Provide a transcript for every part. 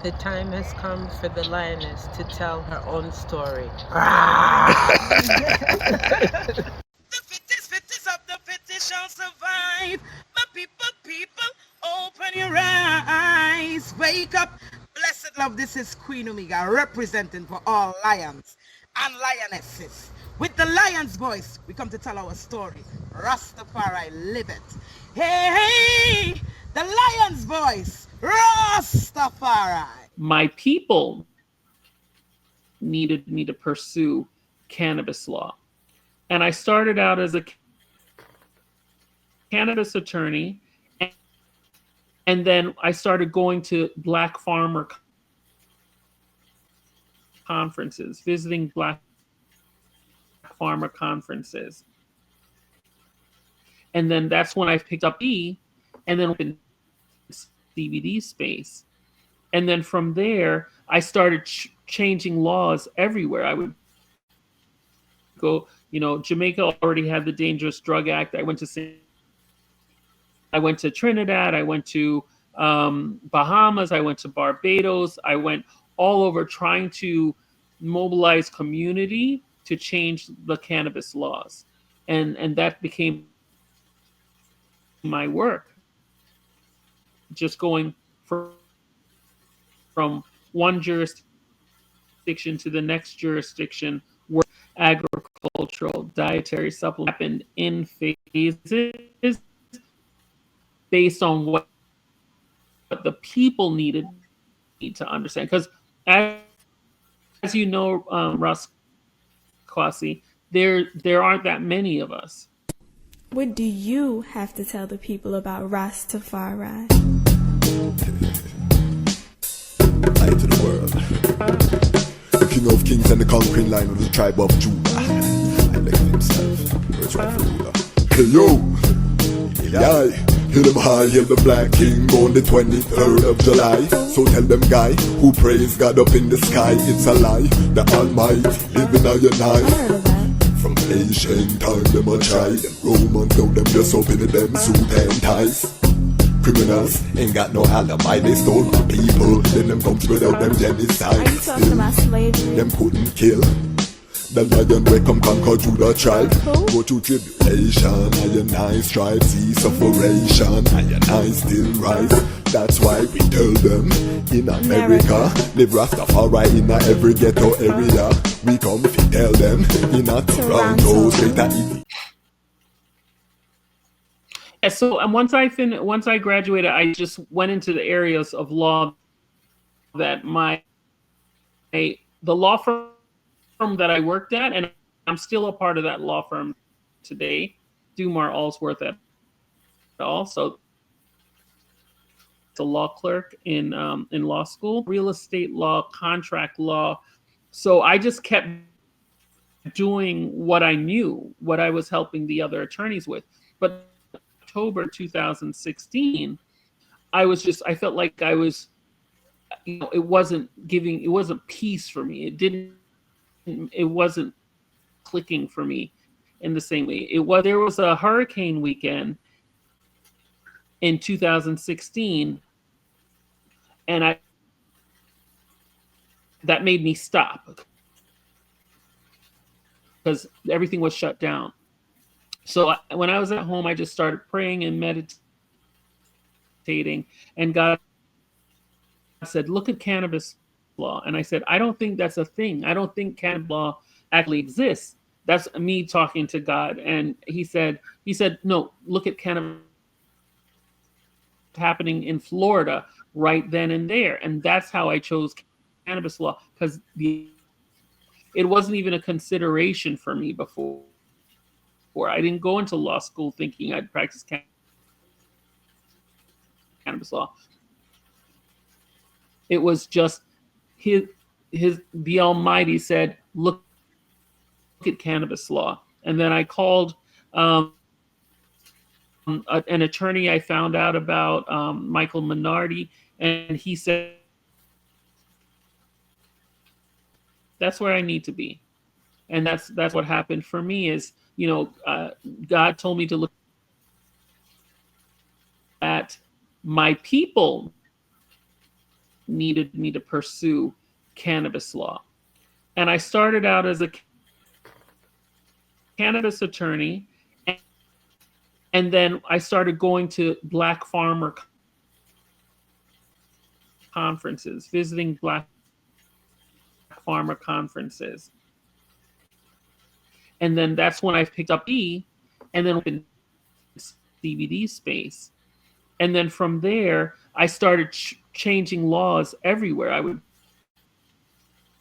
The time has come for the lioness to tell her own story. The fittest of the fittest shall survive. My people, open your eyes. Wake up. Blessed love, this is Queen Omega representing for all lions and lionesses. With the lion's voice, we come to tell our story. Rastafari, live it. Hey, hey, the lion's voice. Rastafari. My people needed me to pursue cannabis law. And I started out as a cannabis attorney, and then I started going to Black farmer conferences, visiting Black farmer conferences. And then that's when I picked up E, and then in CBD space. And then from there, I started changing laws everywhere. I would go, Jamaica already had the Dangerous Drug Act. I went to Trinidad. I went to Bahamas. I went to Barbados. I went all over trying to mobilize community to change the cannabis laws. And that became my work. Just going from one jurisdiction to the next jurisdiction, where agricultural dietary supplement happened in phases based on what the people need to understand. Because as you know, Ras Kwasi, there aren't that many of us. What do you have to tell the people about Ras Tafari? Light to the world. The king of kings and the conquering line of the tribe of Judah. Elected himself, first rightful ruler. Hey yo, yeah. Hail them high, hail the black king on the 23rd of July. So tell them guy, who praise God up in the sky, it's a lie. The Almighty living on your night. From ancient time them a try. Them Romans know them just open them suit and ties. Criminals ain't got no alibi, they stole my people. Then them come without them genocide. Are you talking about slavery? Them couldn't kill the lion will come conquer Judah tribe. Go through tribulation, and I strive, see sufferation, and I still rise. That's why we tell them in America, live Rastafari in every ghetto area. We come to tell them in a Toronto, straight to Italy. And so, and once I graduated, I just went into the areas of law that the law firm that I worked at, and I'm still a part of that law firm today, Dumar Allsworth et al. So, it's a law clerk in law school, real estate law, contract law. So I just kept doing what I knew, what I was helping the other attorneys with. But October 2016, I felt like I was, it wasn't peace for me. It wasn't clicking for me in the same way. There was a hurricane weekend in 2016, and that made me stop because everything was shut down. So when I was at home, I just started praying and meditating, and God said, look at cannabis law. And I said, I don't think that's a thing. I don't think cannabis law actually exists. That's me talking to God. And he said, no, look at cannabis happening in Florida right then and there. And that's how I chose cannabis law, because it wasn't even a consideration for me before. I didn't go into law school thinking I'd practice cannabis law. It was just the Almighty said, look at cannabis law. And then I called an attorney I found out about, Michael Minardi, and he said, that's where I need to be. And that's what happened for me is, God told me to look at my people needed me to pursue cannabis law. And I started out as a cannabis attorney, and then I started going to Black farmer conferences, visiting Black farmer conferences. And then that's when I picked up and then in CBD space. And then from there, I started changing laws everywhere. I would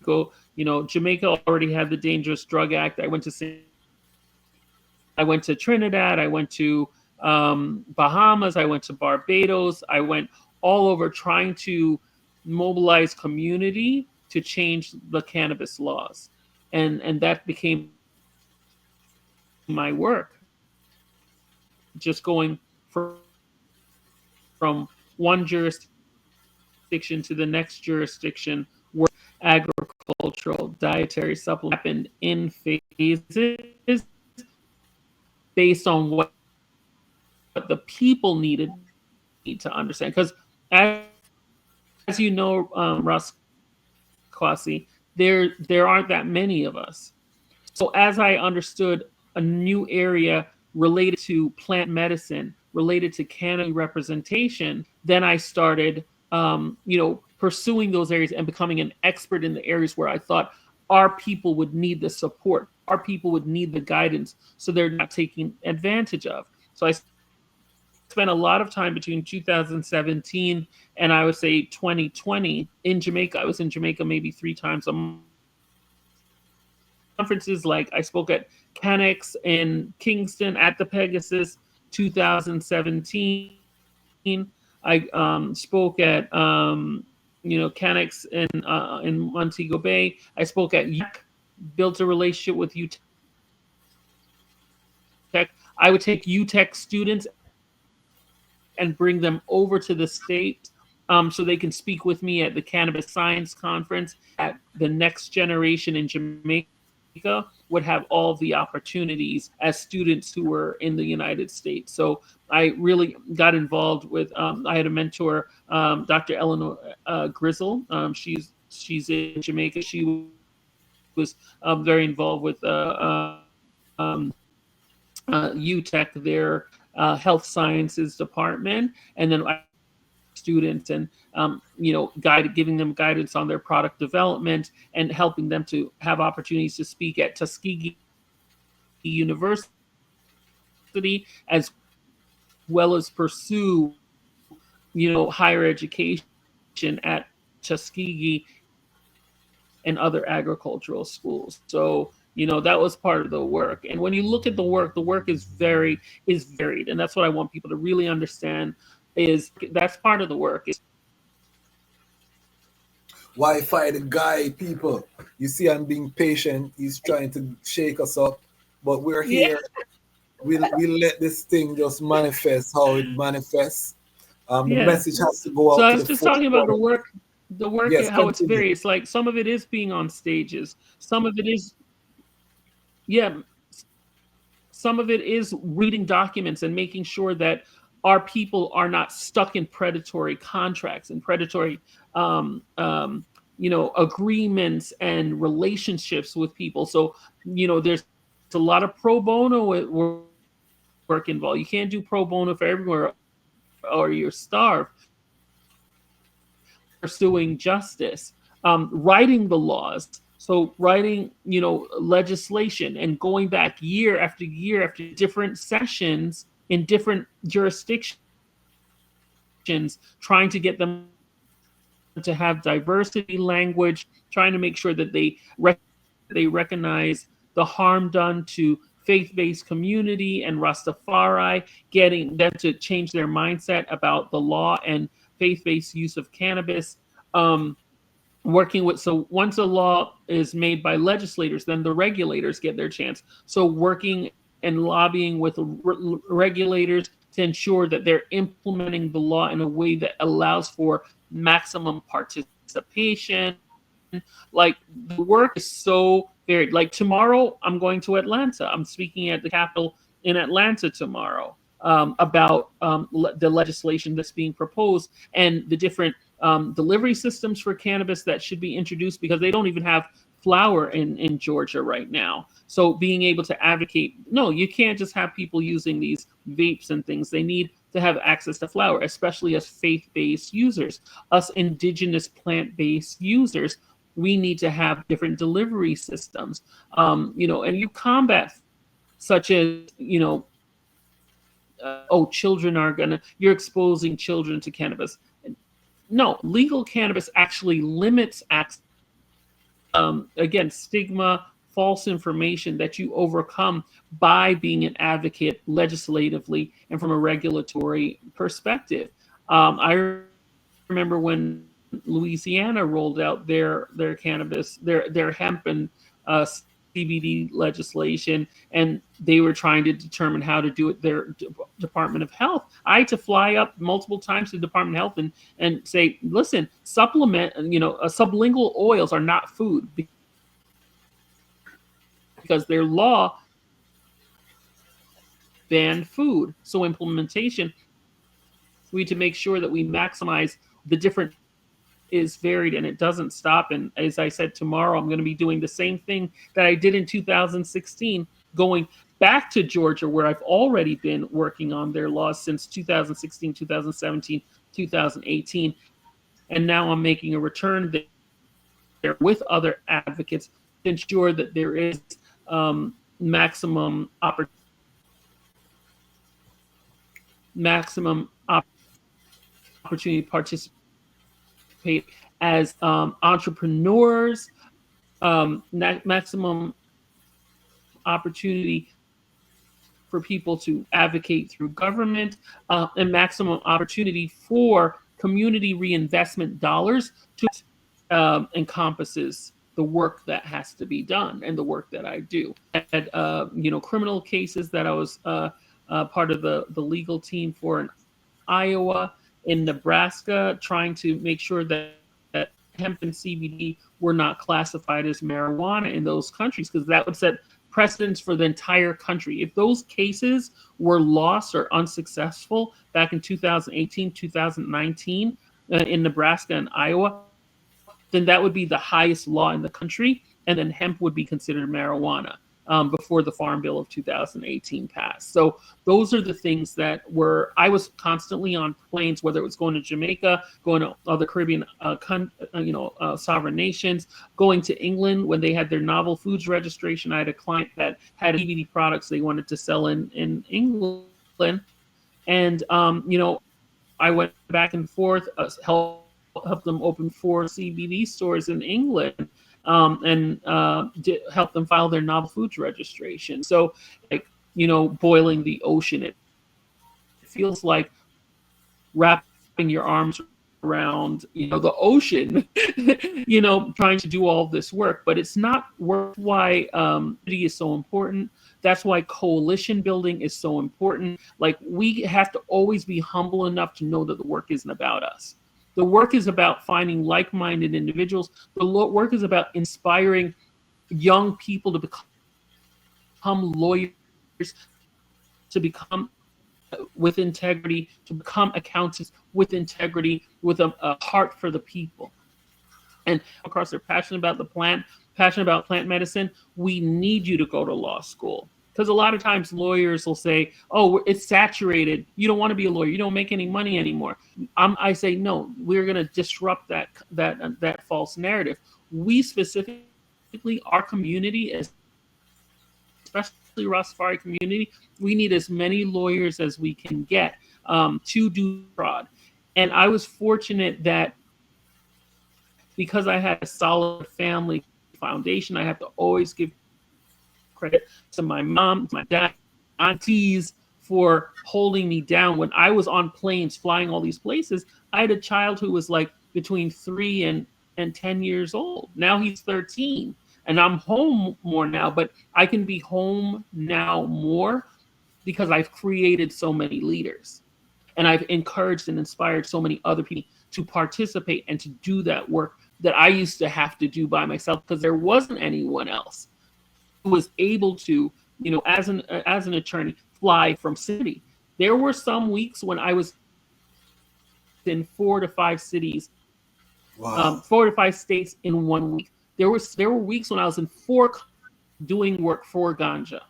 go, Jamaica already had the Dangerous Drug Act. I went to Trinidad. I went to Bahamas. I went to Barbados. I went all over trying to mobilize community to change the cannabis laws. And that became my work. Just going from one jurisdiction to the next jurisdiction, where agricultural dietary supplement happened in phases based on what the people need to understand. Because as you know, Ras Kwasi, there aren't that many of us. So as I understood a new area related to plant medicine, related to cannabis representation, then I started, pursuing those areas and becoming an expert in the areas where I thought our people would need the support, our people would need the guidance, so they're not taken advantage of. So I spent a lot of time between 2017 and I would say 2020 in Jamaica. I was in Jamaica maybe 3 times a month. Conferences, like I spoke at Canex in Kingston at the Pegasus 2017. I spoke at Canex in Montego Bay. I spoke at UTEC, built a relationship with UTEC. I would take UTEC students and bring them over to the state so they can speak with me at the Cannabis Science Conference. At the next generation in Jamaica would have all the opportunities as students who were in the United States. So I really got involved with, I had a mentor, Dr. Eleanor Grizzle. She's in Jamaica. She was very involved with UTEC, their health sciences department. And then students and giving them guidance on their product development and helping them to have opportunities to speak at Tuskegee University, as well as pursue higher education at Tuskegee and other agricultural schools. So that was part of the work. And when you look at the work is varied, and that's what I want people to really understand. That's part of the work. Wi-Fi, the guy, people. You see, I'm being patient. He's trying to shake us up, but we're here. Yeah. We'll let this thing just manifest how it manifests. The message has to go out. So I was just talking about the work. The work, yes, how it's various. Like some of it is being on stages. Some of it is, some of it is reading documents and making sure that our people are not stuck in predatory contracts and predatory, agreements and relationships with people. So, there's a lot of pro bono work involved. You can't do pro bono for everywhere or you're starved. Pursuing justice, writing the laws. So writing, legislation and going back year after year after different sessions in different jurisdictions, trying to get them to have diversity language, trying to make sure that they recognize the harm done to faith-based community and Rastafari, getting them to change their mindset about the law and faith-based use of cannabis. So once a law is made by legislators, then the regulators get their chance. So working and lobbying with regulators to ensure that they're implementing the law in a way that allows for maximum participation. Like the work is so varied. Like tomorrow, I'm going to Atlanta. I'm speaking at the Capitol in Atlanta tomorrow. about the legislation that's being proposed and the different delivery systems for cannabis that should be introduced, because they don't even have flower in Georgia right now. So being able to advocate, no, you can't just have people using these vapes and things. They need to have access to flower, especially as faith-based users, us indigenous plant-based users. We need to have different delivery systems, and you combat such as, you're exposing children to cannabis. No, legal cannabis actually limits access. Again, stigma, false information that you overcome by being an advocate legislatively and from a regulatory perspective. I remember when Louisiana rolled out their cannabis, their hemp and CBD legislation, and they were trying to determine how to do it. Their Department of Health, I had to fly up multiple times to the Department of Health and say, listen, sublingual oils are not food, because their law banned food. So implementation, we need to make sure that we maximize the different is varied and it doesn't stop. And as I said, tomorrow I'm going to be doing the same thing that I did in 2016, going back to Georgia, where I've already been working on their laws since 2016, 2017, 2018. And now I'm making a return there with other advocates to ensure that there is maximum opportunity to participate as entrepreneurs, maximum opportunity for people to advocate through government, and maximum opportunity for community reinvestment dollars to encompasses the work that has to be done and the work that I do. And criminal cases that I was part of the legal team for in Iowa, in Nebraska, trying to make sure that hemp and CBD were not classified as marijuana in those countries, because that would set precedents for the entire country. If those cases were lost or unsuccessful back in 2018, 2019 in Nebraska and Iowa, then that would be the highest law in the country, and then hemp would be considered marijuana before the Farm Bill of 2018 passed. So those are the things that I was constantly on planes, whether it was going to Jamaica, going to other Caribbean, sovereign nations, going to England when they had their novel foods registration. I had a client that had CBD products they wanted to sell in England. And, I went back and forth, helped them open 4 CBD stores in England. And help them file their novel foods registration. So, boiling the ocean, it feels like wrapping your arms around, the ocean, trying to do all this work. But it's not work. Why community is so important. That's why coalition building is so important. Like, we have to always be humble enough to know that the work isn't about us. The work is about finding like-minded individuals. The work is about inspiring young people to become lawyers, to become with integrity, to become accountants with integrity, with a heart for the people. And of course, they're passionate about the plant, passionate about plant medicine. We need you to go to law school. Because a lot of times lawyers will say, oh, it's saturated. You don't want to be a lawyer. You don't make any money anymore. I say, no, we're going to disrupt that false narrative. We specifically, our community, especially Rastafari community, we need as many lawyers as we can get to do fraud. And I was fortunate that because I had a solid family foundation, I have to always give credit to my mom, my dad, aunties for holding me down. When I was on planes flying all these places, I had a child who was like between 3 and 10 years old. Now he's 13, and I'm home more now, but I can be home now more because I've created so many leaders, and I've encouraged and inspired so many other people to participate and to do that work that I used to have to do by myself because there wasn't anyone else who was able to, as an attorney, fly from city. There were some weeks when I was in 4 to 5 cities, Wow. 4 to 5 states in 1 week. There were weeks when I was in 4 doing work for Ganja.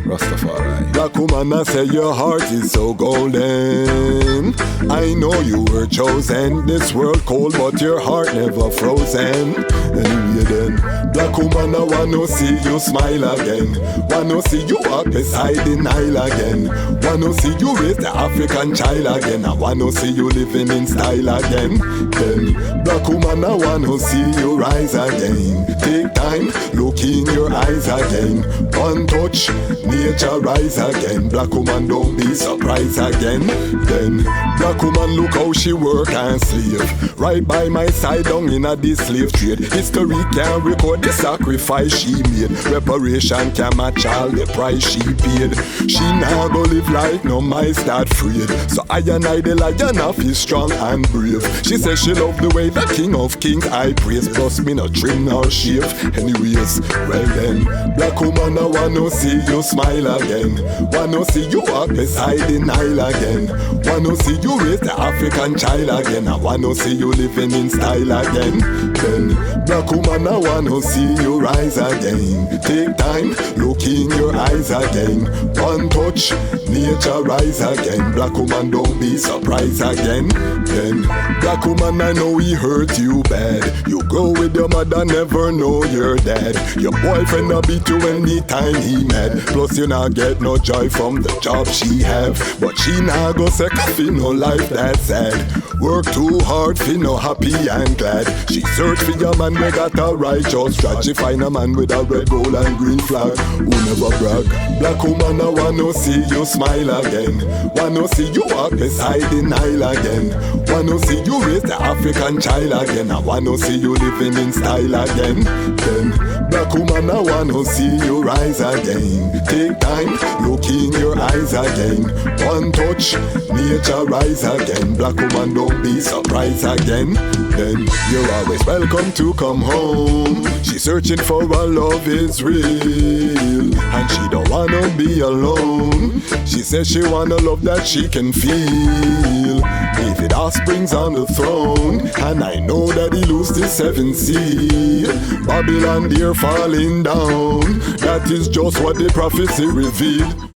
Rastafari. Black woman, I say your heart is so golden. I know you were chosen. This world cold, but your heart never frozen. Anyway then, black woman, I wanna see you smile again. Wanna see you walk beside the Nile again. Wanna see you raise the African child again. I wanna see you living in style again. Then, black woman, I wanna see you rise again. Take time, look in your eyes again. One touch, nature rise again. Black woman, don't be surprised again. Then, black woman, look how she work and slave. Right by my side down in a this slave trade. History can record the sacrifice she made. Reparation can match all the price she paid. She now go live like no mice that afraid. So I and I the lion of is strong and brave. She says she love the way the king of kings I praise. Plus me no trim nor shave. Anyways, well then, black woman, I wanna see you smile again. Wanna see you walk beside the Nile again. Wanna see you raise the African child again. I wanna see you living in style again. Then, black woman, I wanna see you rise again. Take time, look in your eyes again. One touch, nature rise again. Black woman, don't be surprised again. Then, black woman, I know he hurt you bad. You grow with your mother, never know you're dead. Your boyfriend a beat you anytime he mad. Plus you not get no joy from the job she have. But she not go say fi no life that sad. Work too hard fi no happy and glad. She search for your man we got a righteous drag. She find a man with a red, gold and green flag who never brag. Black woman, I wanna see you smile again. Wanna see you walk beside the Nile again. Wanna see you raise the African child again. I wanna see you living in style again. Then, black woman, I wanna see you rise again. Take time, look in your eyes again. One touch, nature rise again. Black woman, don't be surprised again. Then, you're always welcome to come home. She's searching for a love is real, and she don't wanna be alone. She says she wanna love that she can feel. David Offspring's on the throne, and I know that he loosed the 7th seal. Babylon, they're falling down. That is just what the prophecy revealed.